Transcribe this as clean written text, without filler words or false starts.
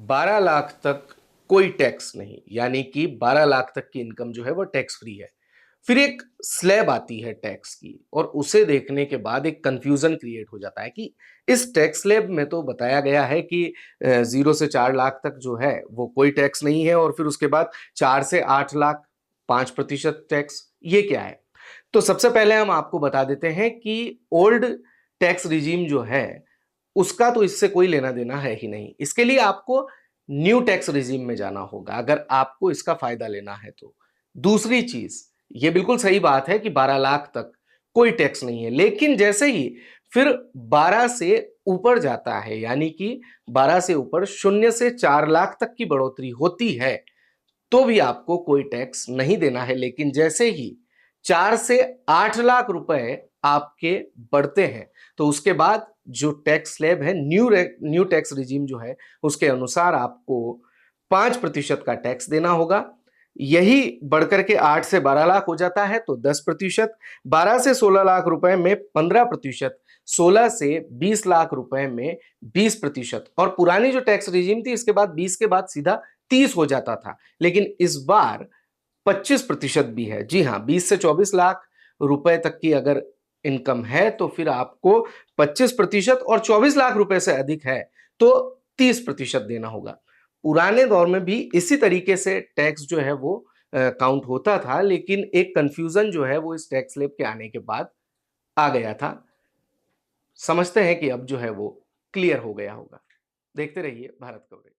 12 लाख तक कोई टैक्स नहीं, यानी कि 12 लाख तक की इनकम जो है वो टैक्स फ्री है। फिर एक स्लैब आती है टैक्स की और उसे देखने के बाद एक कंफ्यूजन क्रिएट हो जाता है कि इस टैक्स स्लैब में तो बताया गया है कि 0 से 4 लाख तक जो है वो कोई टैक्स नहीं है और फिर उसके बाद 4 से 8 लाख 5% टैक्स, ये क्या है? तो सबसे पहले हम आपको बता देते हैं कि ओल्ड टैक्स रिजीम जो है उसका तो इससे कोई लेना देना है ही नहीं। इसके लिए आपको न्यू टैक्स रिजीम में जाना होगा अगर आपको इसका फायदा लेना है तो। दूसरी चीज, ये बिल्कुल सही बात है कि 12 लाख तक कोई टैक्स नहीं है, लेकिन जैसे ही फिर 12 से ऊपर जाता है, यानी कि 12 से ऊपर 0 से 4 लाख तक की बढ़ोतरी होती है, तो भी आपको कोई टैक्स नहीं देना है। लेकिन जैसे ही 4 से 8 लाख रुपए आपके बढ़ते हैं, तो उसके बाद जो टैक्स स्लैब है, न्यू टैक्स रिजीम जो है, उसके अनुसार आपको 5% का टैक्स देना होगा। यही बढ़कर के 8 से 12 लाख हो जाता है तो 10%, 12 से 16 लाख रुपए में 15%, 16 से 20 लाख रुपए में 20%। और पुरानी जो टैक्स रिजीम थी, इसके बाद 20 के बाद सीधा 30 हो जाता था, लेकिन इस बार 25% भी है। जी हाँ, 20 से 24 लाख रुपए तक की अगर इनकम है तो फिर आपको 25% और 24 लाख रुपए से अधिक है तो 30% देना होगा। पुराने दौर में भी इसी तरीके से टैक्स जो है वो काउंट होता था, लेकिन एक कंफ्यूजन जो है वो इस टैक्स स्लैब के आने के बाद आ गया था। समझते हैं कि अब जो है वो क्लियर हो गया होगा। देखते रहिए भारत कवरेज।